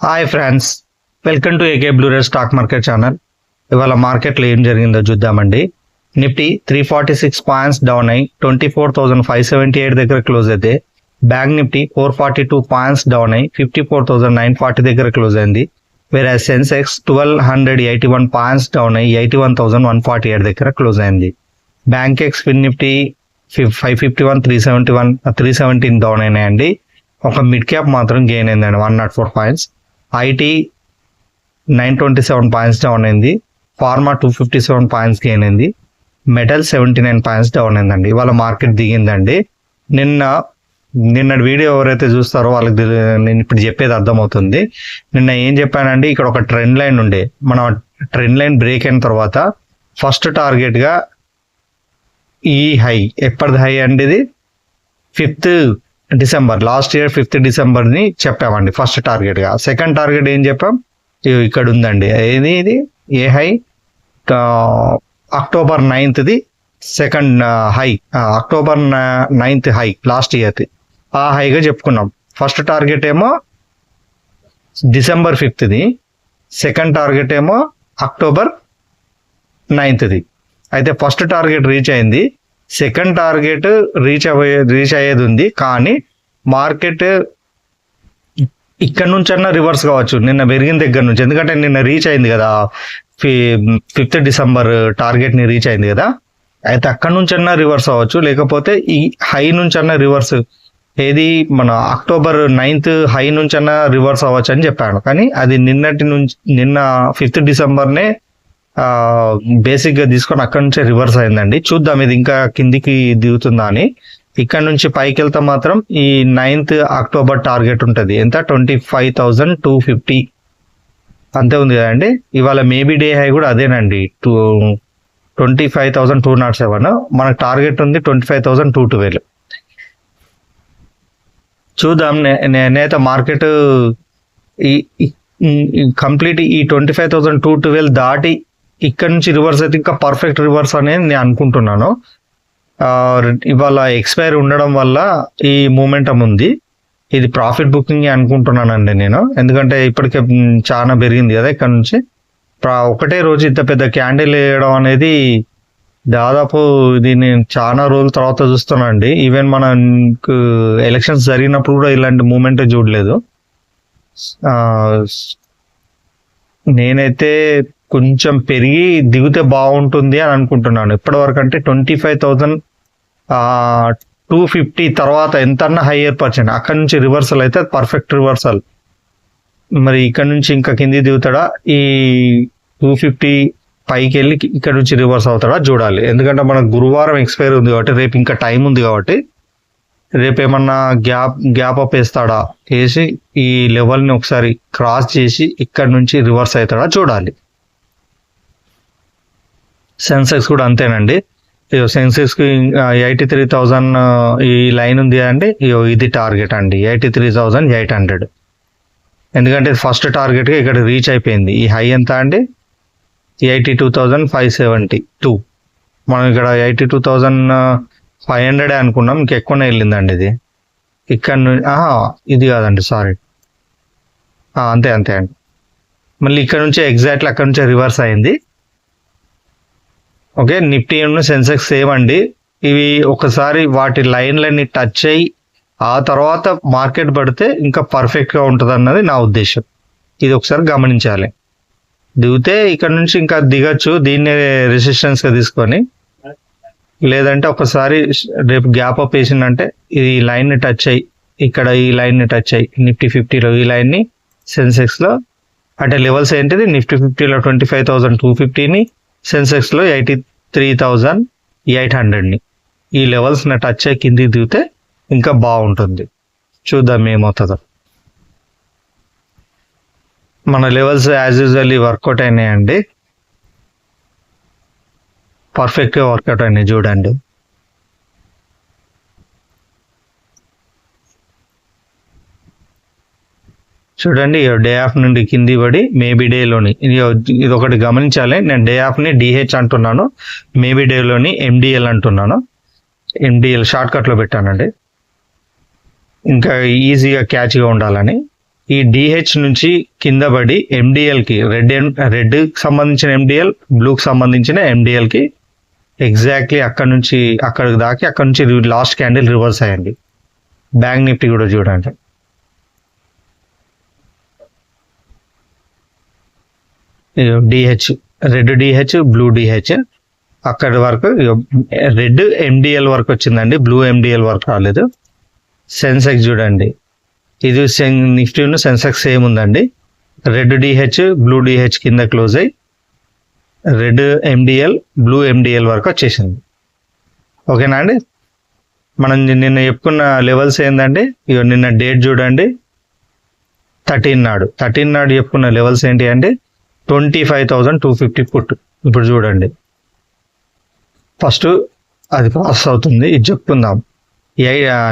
Hi friends, welcome to AK blue rare stock market channel. ఇవాళ మార్కెట్లో ఏం జరిగిందో చూద్దామండి. నిఫ్టీ 346 పాయింట్స్ డౌన్ అయి 24,578 దగ్గర క్లోజ్ అయితే, బ్యాంక్ నిఫ్టీ 442 పాయింట్స్ డౌన్ అయి 54,940 దగ్గర క్లోజ్ అయింది. వేరే సెన్సెక్స్ 1,281 పాయింట్స్ డౌన్ అయి 81,148 దగ్గర క్లోజ్ అయింది. బ్యాంక్ ఎక్స్ ఫిన్ నిఫ్టీ 551, 317 డౌన్ అయినాయండి. ఒక మిడ్ క్యాప్ మాత్రం గెయిన్ అయిందండి 104 పాయింట్స్. ఐటీ 927 పాయింట్స్ డౌన్ అయింది. ఫార్మా 257 పాయింట్స్ గెయిన్ అయింది. మెటల్ 79 పాయింట్స్ డౌన్ అయిందండి. ఇవాళ మార్కెట్ దిగిందండి. నిన్న వీడియో ఎవరైతే చూస్తారో వాళ్ళకి నేను ఇప్పుడు చెప్పేది అర్థమవుతుంది. నిన్న ఏం చెప్పానండి, ఇక్కడ ఒక ట్రెండ్ లైన్ ఉండే, మన ట్రెండ్ లైన్ బ్రేక్ అయిన తర్వాత ఫస్ట్ టార్గెట్గా ఈ హై, ఎప్పటిది హై అండి, ఇది 5th December, last year 5th డిసెంబర్ని చెప్పామండి ఫస్ట్ టార్గెట్గా. సెకండ్ టార్గెట్ ఏం చెప్పాం, ఇక్కడ ఉందండి. ఇది a high, October 9th second high, October 9th high last ఇయర్ది, ఆ హైగా చెప్పుకున్నాం. ఫస్ట్ టార్గెట్ ఏమో December 5th, సెకండ్ టార్గెట్ ఏమో October 9th. అయితే ఫస్ట్ టార్గెట్ రీచ్ అయింది, సెకండ్ టార్గెట్ రీచ్ అయ్యేది ఉంది. కానీ మార్కెట్ ఇక్కడ నుంచి అన్నా రివర్స్ కావచ్చు నిన్న పెరిగిన దగ్గర నుంచి, ఎందుకంటే నిన్న రీచ్ అయింది కదా, 5th డిసెంబర్ టార్గెట్ని రీచ్ అయింది కదా. అయితే అక్కడ నుంచి అన్నా రివర్స్ అవ్వచ్చు, లేకపోతే ఈ హై నుంచి అన్నా రివర్స్, ఏది మన October 9th హై నుంచి అన్నా రివర్స్ అవ్వచ్చు అని చెప్పాను. కానీ అది నిన్న 5th డిసెంబర్నే బేసిక్గా తీసుకొని అక్కడ నుంచే రివర్స్ అయిందండి. చూద్దాం ఇది ఇంకా కిందికి దిగుతుందా అని. ఇక్కడ నుంచి పైకి వెళ్తే మాత్రం ఈ 9th అక్టోబర్ టార్గెట్ ఉంటుంది, ఎంత, 25,250 అంతే ఉంది కదండి. ఇవాళ మేబీ డే హై కూడా అదేనండి, 25,207. మనకు టార్గెట్ ఉంది 25,212. చూద్దాం. నేనైతే మార్కెట్ కంప్లీట్ ఈ 25,212 దాటి ఇక్కడ నుంచి రివర్స్ అయితే ఇంకా పర్ఫెక్ట్ రివర్స్ అనేది నేను అనుకుంటున్నాను. ఇవాళ ఎక్స్పైర్ ఉండడం వల్ల ఈ మూమెంటం ఉంది. ఇది ప్రాఫిట్ బుకింగ్ అనుకుంటున్నానండి నేను, ఎందుకంటే ఇప్పటికే చాలా పెరిగింది కదా. ఇక్కడ నుంచి ఒకటే రోజు ఇంత పెద్ద క్యాండిల్ వేయడం అనేది దాదాపు ఇది నేను చాలా రోజుల తర్వాత చూస్తున్నానండి. ఈవెన్ మన ఎలక్షన్స్ జరిగినప్పుడు కూడా ఇలాంటి మూమెంట్ చూడలేదు. నేనైతే కొంచెం పెరిగి దిగితే బాగుంటుంది అని అనుకుంటున్నాను. ఇప్పటివరకు అంటే 25,250 తర్వాత ఎంతన్నా హైయర్ పర్సెంట్, అక్కడ నుంచి రివర్సల్ అయితే పర్ఫెక్ట్ రివర్సల్. మరి ఇక్కడ నుంచి ఇంకా కింది దిగుతాడా, ఈ 250 పైకి వెళ్ళి ఇక్కడ నుంచి రివర్స్ అవుతాడా చూడాలి. ఎందుకంటే మనకు గురువారం ఎక్స్పైర్ ఉంది కాబట్టి, రేపు ఇంకా టైం ఉంది కాబట్టి, రేపు ఏమన్నా గ్యాప్ అప్ వేస్తాడా, వేసి ఈ లెవెల్ని ఒకసారి క్రాస్ చేసి ఇక్కడ నుంచి రివర్స్ అవుతాడా చూడాలి. సెన్సెక్స్ కూడా అంతేనండి. సెన్సెక్స్కి 83,000 ఈ లైన్ ఉంది అండి, ఇది టార్గెట్ అండి 83,800. ఎందుకంటే ఫస్ట్ టార్గెట్గా ఇక్కడ రీచ్ అయిపోయింది. ఈ హై ఎంత అండి, 82,572. మనం ఇక్కడ 82,500 అనుకున్నాం, ఇంకెక్కువనే వెళ్ళిందండి ఇది. ఇక్కడ ఇది కాదండి, సారీ, అంతే అండి. మళ్ళీ ఇక్కడ నుంచి ఎగ్జాక్ట్లీ అక్కడ నుంచే రివర్స్ అయింది. ఓకే, నిఫ్టీ సెన్సెక్స్ సేమ్ అండి. ఇవి ఒకసారి వాటి లైన్లన్నీ టచ్ అయ్యి ఆ తర్వాత మార్కెట్ పడితే ఇంకా పర్ఫెక్ట్గా ఉంటుంది అన్నది నా ఉద్దేశం. ఇది ఒకసారి గమనించాలి. దిగితే ఇక్కడ నుంచి ఇంకా దిగచ్చు, దీన్ని రెసిస్టెన్స్గా తీసుకొని. లేదంటే ఒకసారి రేపు గ్యాప్ అప్ వేసిందంటే ఈ లైన్ని టచ్ అయ్యి, ఇక్కడ ఈ లైన్ని టచ్ అయ్యి, నిఫ్టీ 50లో ఈ లైన్ని, సెన్సెక్స్లో అంటే లెవెల్స్ ఏంటిది, నిఫ్టీ 50లో 25,250ని, సెన్సెక్స్లో 83,800ని, ఈ లెవెల్స్ని టచ్ అయ్యి కిందికి దిగితే ఇంకా బాగుంటుంది. చూద్దాం ఏమవుతుందో. మన లెవెల్స్ యాజ్ యూజువల్లీ వర్కౌట్ అయినాయండి, పర్ఫెక్ట్గా వర్కౌట్ అయినాయి చూడండి. చూడండి, డే ఆఫ్ నుండి కింది పడి మేబీ డేలోని, ఇది ఒకటి గమనించాలి. నేను డే ఆఫ్ని డిహెచ్ అంటున్నాను, మేబీ డేలోని ఎండిఎల్ అంటున్నాను. ఎండిఎల్ షార్ట్ కట్లో పెట్టానండి, ఇంకా ఈజీగా క్యాచ్గా ఉండాలని. ఈ డిహెచ్ నుంచి కింద పడి ఎండిఎల్కి రెడ్ సంబంధించిన ఎండిఎల్, బ్లూకి సంబంధించిన ఎండిఎల్కి ఎగ్జాక్ట్లీ అక్కడ నుంచి అక్కడికి దాకి అక్కడ నుంచి లాస్ట్ క్యాండిల్ రివర్స్ అయ్యండి. బ్యాంక్ నిఫ్టీ కూడా చూడండి. DH, red DH, blue DH అక్కడి వరకు రెడ్ ఎండిఎల్ వరకు వచ్చిందండి, బ్లూ ఎండిఎల్ వరకు రాలేదు. సెన్సెక్స్ చూడండి, ఇది నిఫ్టీ సెన్సెక్స్ సేమ్ ఉందండి. రెడ్ డిహెచ్, బ్లూ డిహెచ్ కింద క్లోజ్ అయ్యి రెడ్ ఎండిఎల్, బ్లూ ఎండిఎల్ వరకు వచ్చేసింది. ఓకేనా అండి. మనం నిన్న చెప్పుకున్న లెవెల్స్ ఏంటండి, ఇక నిన్న డేట్ చూడండి, 13 నాడు చెప్పుకున్న లెవెల్స్ ఏంటి అంటే 25,250 పుట్. ఇప్పుడు చూడండి, ఫస్ట్ అది ప్రాసెస్ అవుతుంది, ఇది చెప్పుకుందాం.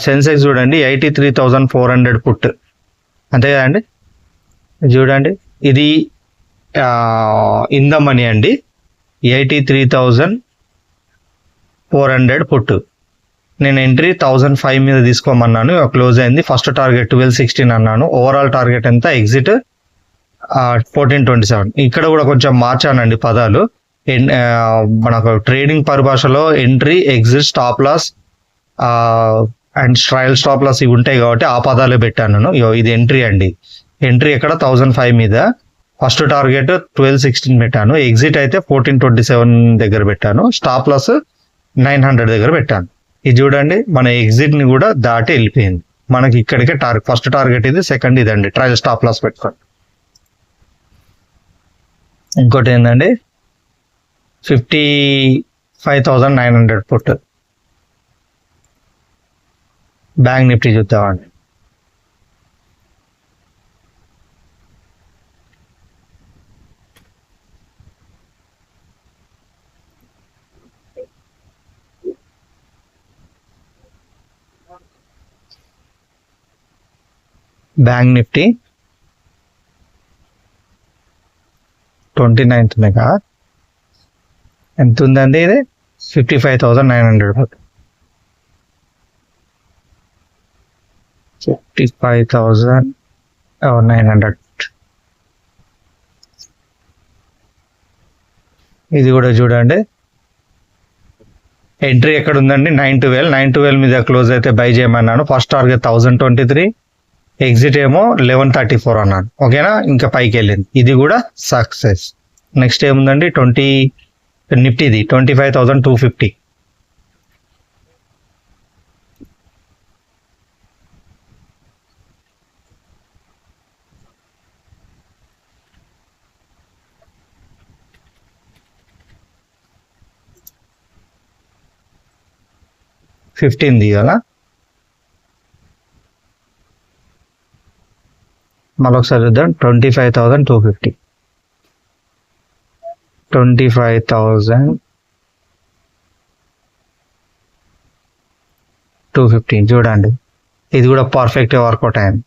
సెన్సెక్స్ చూడండి 83,400 పుట్, అంతే కదండి. చూడండి, ఇది ఇన్ ద మనీ అండి, 83,400 పుట్. నేను ఎంట్రీ 1005 మీద తీసుకోమన్నాను, క్లోజ్ అయింది. ఫస్ట్ టార్గెట్ 1216 అన్నాను. ఓవరాల్ టార్గెట్ ఎంత, ఎగ్జిట్ 1427. ఇక్కడ కూడా కొంచెం మార్చానండి పదాలు. మనకు ట్రేడింగ్ పరిభాషలో entry, exit, stop loss and trail stop loss ఇవి ఉంటాయి కాబట్టి ఆ పదాలే పెట్టాను నేను. ఇది ఎంట్రీ అండి. ఎంట్రీ ఎక్కడ 1005 మీద, ఫస్ట్ టార్గెట్ 1216 పెట్టాను, ఎగ్జిట్ అయితే 1427 దగ్గర పెట్టాను, స్టాప్ లాస్ 900 దగ్గర పెట్టాను. ఇది చూడండి, మన ఎగ్జిట్ ని కూడా దాటి వెళ్ళిపోయింది. మనకి ఇక్కడికే ఫస్ట్ టార్గెట్ ఇది, సెకండ్ ఇదండి, ట్రయల్ స్టాప్ లాస్ పెట్టుకోండి. ఇంకోటి ఏంటండి, 55,900 పుట్. బ్యాంక్ నిఫ్టీ చూద్దామండి. బ్యాంక్ నిఫ్టీ 29th మెగా ఎంత ఉందండి, ఇది 55,900. 55,900. ఇది కూడా చూడండి, ఎంట్రీ ఎక్కడ ఉందండి, 912 మీద క్లోజ్ అయితే బై చేయమన్నాను. ఫస్ట్ టార్గెట్ 1023, ఎగ్జిట్ ఏమో 1134 అన్నాను. ఓకేనా, ఇంకా పైకి వెళ్ళింది, ఇది కూడా సక్సెస్. నెక్స్ట్ ఏముందండి, నిఫ్టీది 25,250. ఫిఫ్టీన్ది కదా, మరొకసారి చూద్దాం. 25,250, 25,250 చూడండి, ఇది కూడా పర్ఫెక్ట్ వర్కౌట్ అయింది.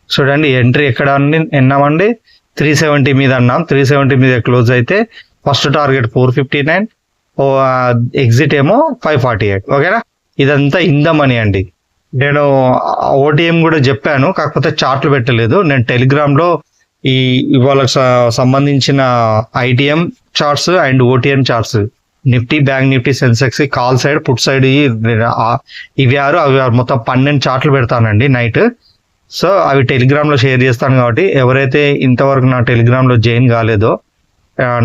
చూడండి, ఎంట్రీ ఎక్కడ అన్నామండి, 370 మీద అన్నాం. 370 మీద క్లోజ్ అయితే ఫస్ట్ టార్గెట్ 459, ఎగ్జిట్ ఏమో 548. ఓకేనా, ఇదంతా ఇన్ ద మనీ అండి. నేను ఓటీఎం కూడా చెప్పాను, కాకపోతే చార్ట్లు పెట్టలేదు. నేను టెలిగ్రామ్లో ఇవాళ సంబంధించిన ITM charts and OTM charts, Nifty, bank Nifty, Sensex, call side, put side ఇవి అవి మొత్తం 12 చార్ట్లు పెడతానండి నైట్. సో అవి టెలిగ్రామ్లో షేర్ చేస్తాను కాబట్టి ఎవరైతే ఇంతవరకు నా టెలిగ్రామ్లో జాయిన్ కాలేదో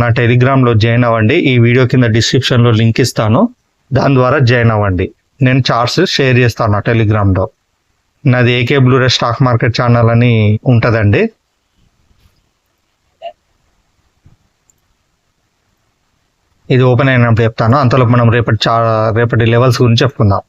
నా టెలిగ్రామ్లో జాయిన్ అవ్వండి. ఈ వీడియో కింద డిస్క్రిప్షన్లో లింక్ ఇస్తాను, దాని ద్వారా జాయిన్ అవ్వండి. నేను చార్ట్స్ షేర్ చేస్తాను నా టెలిగ్రామ్లో. నాది AK Blu-ray stock market channel అని ఉంటుందండి. ఇది ఓపెన్ అయినప్పుడు చెప్తాను. అంతలో మనం రేపటి లెవెల్స్ గురించి చెప్పుకుందాం.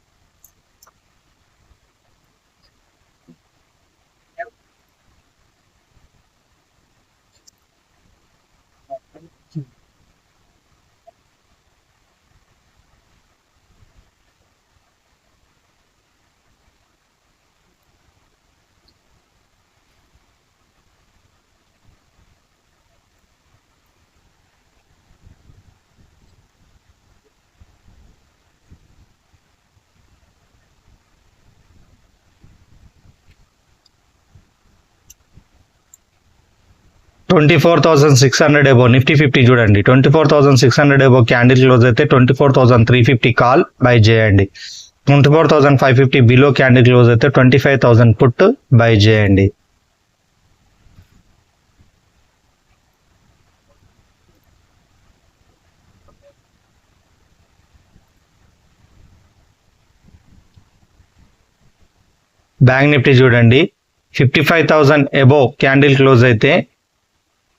24,600 అబో నిఫ్టీ 50 చూడండి. 24,600 అబో క్యాండిల్ క్లోజ్ అయితే 24,350 కాల్ బై చేయండి. 24,550 బిలో క్యాండిల్ క్లోజ్ అయితే 25,000 పుట్ బై చేయండి. బ్యాంక్ నిఫ్టీ చూడండి. 55,000 అబో క్యాండిల్ క్లోజ్ అయితే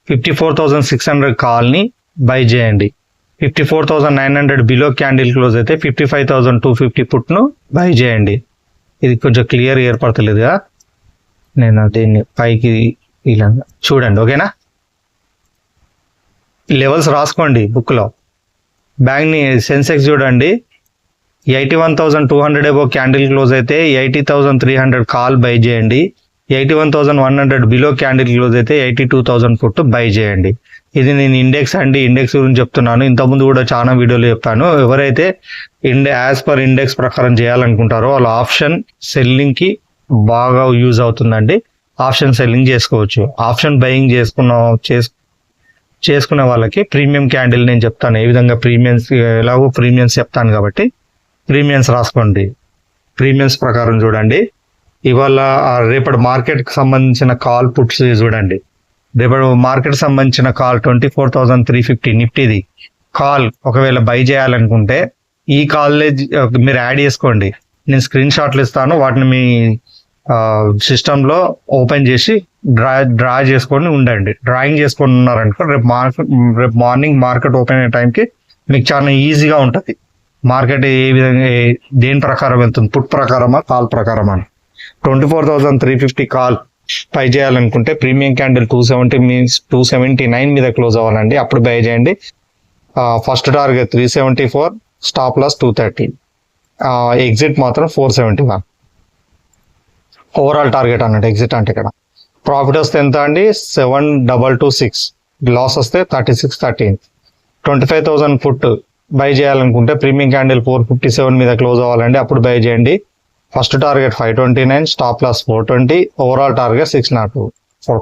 54,600 కాల్ని బై చేయండి. 54,900 బిలో క్యాండిల్ క్లోజ్ అయితే 55,250 పుట్ను బై చేయండి. ఇది కొంచెం క్లియర్ ఏర్పడతలేదుగా, నేను దీన్ని పైకి ఇలా చూడండి. ఓకేనా, లెవెల్స్ రాసుకోండి బుక్లో. బ్యాంక్ని సెన్సెక్స్ చూడండి. 81,200 అబో క్యాండిల్ క్లోజ్ అయితే 80,300 కాల్ బై చేయండి. 81,100 బిలో క్యాండిల్ క్లోజ్ అయితే 82,000 పుట్ బై చేయండి. ఇది నేను ఇండెక్స్ గురించి చెప్తున్నాను. ఇంతకుముందు కూడా చాలా వీడియోలు చెప్పాను. ఎవరైతే యాజ్ పర్ ఇండెక్స్ ప్రకారం చేయాలనుకుంటారో వాళ్ళు ఆప్షన్ సెల్లింగ్కి బాగా యూజ్ అవుతుందండి. ఆప్షన్ సెల్లింగ్ చేసుకోవచ్చు. ఆప్షన్ బయింగ్ చేసుకునే వాళ్ళకి ప్రీమియం క్యాండిల్ నేను చెప్తాను. ఏ విధంగా ఎలాగో ప్రీమియమ్స్ చెప్తాను కాబట్టి ప్రీమియమ్స్ రాసుకోండి. ప్రీమియమ్స్ ప్రకారం చూడండి. ఇవాళ రేపటి మార్కెట్కి సంబంధించిన కాల్ పుట్స్ చూడండి. రేపటి మార్కెట్ సంబంధించిన కాల్ 24,350 నిఫ్టీది కాల్ ఒకవేళ బై చేయాలనుకుంటే ఈ కాలేజ్ మీరు యాడ్ చేసుకోండి. నేను స్క్రీన్ షాట్లు ఇస్తాను, వాటిని మీ సిస్టంలో ఓపెన్ చేసి డ్రా చేసుకొని ఉండండి. డ్రాయింగ్ చేసుకొని ఉన్నారనుకో రేపు మార్నింగ్ మార్కెట్ ఓపెన్ అయ్యే టైంకి మీకు చాలా ఈజీగా ఉంటుంది. మార్కెట్ ఏ విధంగా దేని ప్రకారం వెళ్తుంది, పుట్ ప్రకారమా కాల్ ప్రకారమా అని. 24,350 కాల్ బై చేయాలనుకుంటే ప్రీమియం క్యాండిల్ 270 మీన్స్ 279 మీద క్లోజ్ అవ్వాలండి, అప్పుడు బై చేయండి. First target 374, stop loss 230, exit మాత్రం 471. ఓవరాల్ టార్గెట్ అన్నట్టు ఎగ్జిట్ అంటే ఇక్కడ. ప్రాఫిట్ వస్తే ఎంత అండి? 7,226, లాస్ వస్తే 3613. 25,000 ఫుట్ బై చేయాలనుకుంటే ప్రీమియం క్యాండిల్ 457 మీద క్లోజ్ అవ్వాలండి, అప్పుడు బై చేయండి. First target 529, stop loss 420, overall target 602.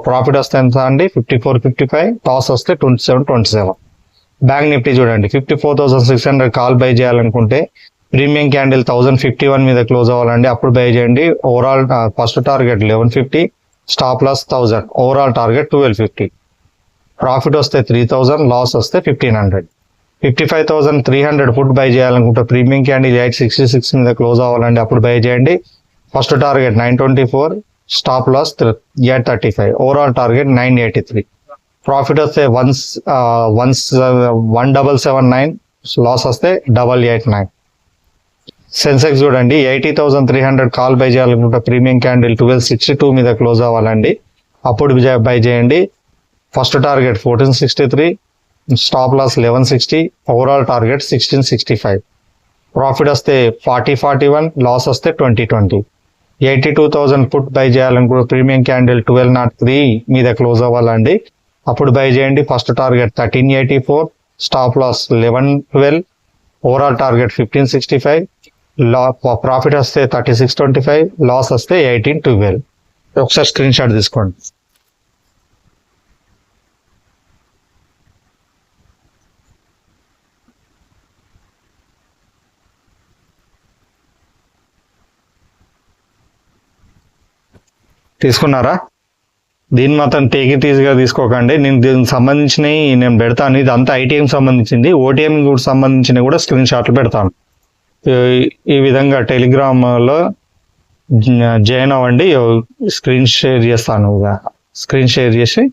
Profit వస్తే ఎంత అండి? 5455, లాస్ వస్తే 2727. బ్యాంక్ నిఫ్టీ చూడండి. 54,600 కాల్ బై చేయాలనుకుంటే ప్రీమియం క్యాండిల్ 1051 మీద క్లోజ్ అవ్వాలండి, అప్పుడు బై చేయండి. Overall first target 1150, stop loss 1000, overall target 1250. Profit వస్తే 3000, లాస్ వస్తే 1500. 55,300 ఫుట్ బై చేయాలనుకుంటే ప్రీమియం క్యాండిల్ 866 మీద క్లోజ్ అవ్వాలండి, అప్పుడు బై చేయండి. First target 924, stop loss 835, overall target 983. Profit వస్తే 1779, లాస్ వస్తే 889. సెన్సెక్స్ చూడండి. 80,300 కాల్ బై చేయాలనుకుంటే ప్రీమియం క్యాండిల్ 1262 మీద క్లోజ్ అవ్వాలండి, అప్పుడు బై చేయండి. First target 1463, stop loss 1160, overall target 1665. Profit వస్తే 4041, లాస్ వస్తే 2020. 82,000 పుట్ బై చేయాలనుకుంటే ప్రీమియం క్యాండిల్ 1203 మీద క్లోజ్ అవ్వాలండి, అప్పుడు బై చేయండి. First target 1384, stop loss 1112, overall target 1565. Profit వస్తే 3625, లాస్ వస్తే 1812. ఒకసారి స్క్రీన్ షాట్ తీసుకోండి. తీసుకున్నారా? దీన్ని మాత్రం టేక్ ఇట్ ఈజీగా తీసుకోకండి. నేను దీనికి సంబంధించినవి నేను పెడతాను. ఇది అంతా ఐటీఎం సంబంధించింది, ఓటీఎం కూడా సంబంధించినవి కూడా స్క్రీన్ షాట్లు పెడతాను. ఈ విధంగా టెలిగ్రామ్లో జాయిన్ అవ్వండి. స్క్రీన్ షేర్ చేస్తాను, స్క్రీన్ షేర్ చేసి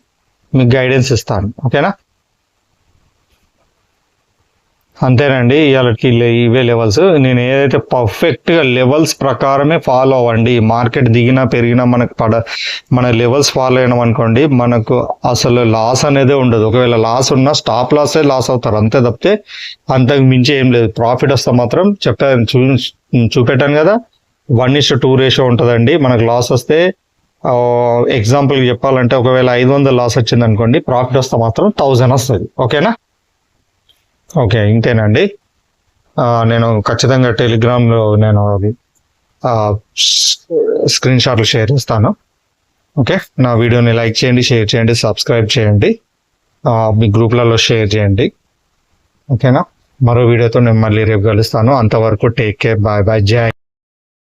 మీకు గైడెన్స్ ఇస్తాను. ఓకేనా? అంతేనండి. ఇవాళకి ఇవే లెవెల్స్. నేను ఏదైతే పర్ఫెక్ట్గా లెవెల్స్ ప్రకారమే ఫాలో అవ్వండి. మార్కెట్ దిగినా పెరిగినా మన లెవెల్స్ ఫాలో అయినాం అనుకోండి, మనకు అసలు లాస్ అనేది ఉండదు. ఒకవేళ లాస్ ఉన్నా స్టాప్ లాసే లాస్ అవుతారు, అంతే తప్పితే అంతకు మించి ఏం లేదు. ప్రాఫిట్ వస్తే మాత్రం చూపెట్టాను కదా, 1:2 రేషియో ఉంటుందండి. మనకు లాస్ వస్తే ఎగ్జాంపుల్ చెప్పాలంటే ఒకవేళ 500 లాస్ వచ్చింది అనుకోండి, ప్రాఫిట్ వస్తే మాత్రం 1000 వస్తుంది. ఓకేనా? ఓకే, ఇంతేనండి. నేను ఖచ్చితంగా టెలిగ్రామ్లో నేను స్క్రీన్ షాట్లు షేర్ చేస్తాను. ఓకే, నా వీడియోని లైక్ చేయండి, షేర్ చేయండి, సబ్స్క్రైబ్ చేయండి, మీ గ్రూప్లలో షేర్ చేయండి. ఓకేనా, మరో వీడియోతో నేను మళ్ళీ రేపు కలుస్తాను. అంతవరకు టేక్ కేర్, బాయ్ బాయ్, జై.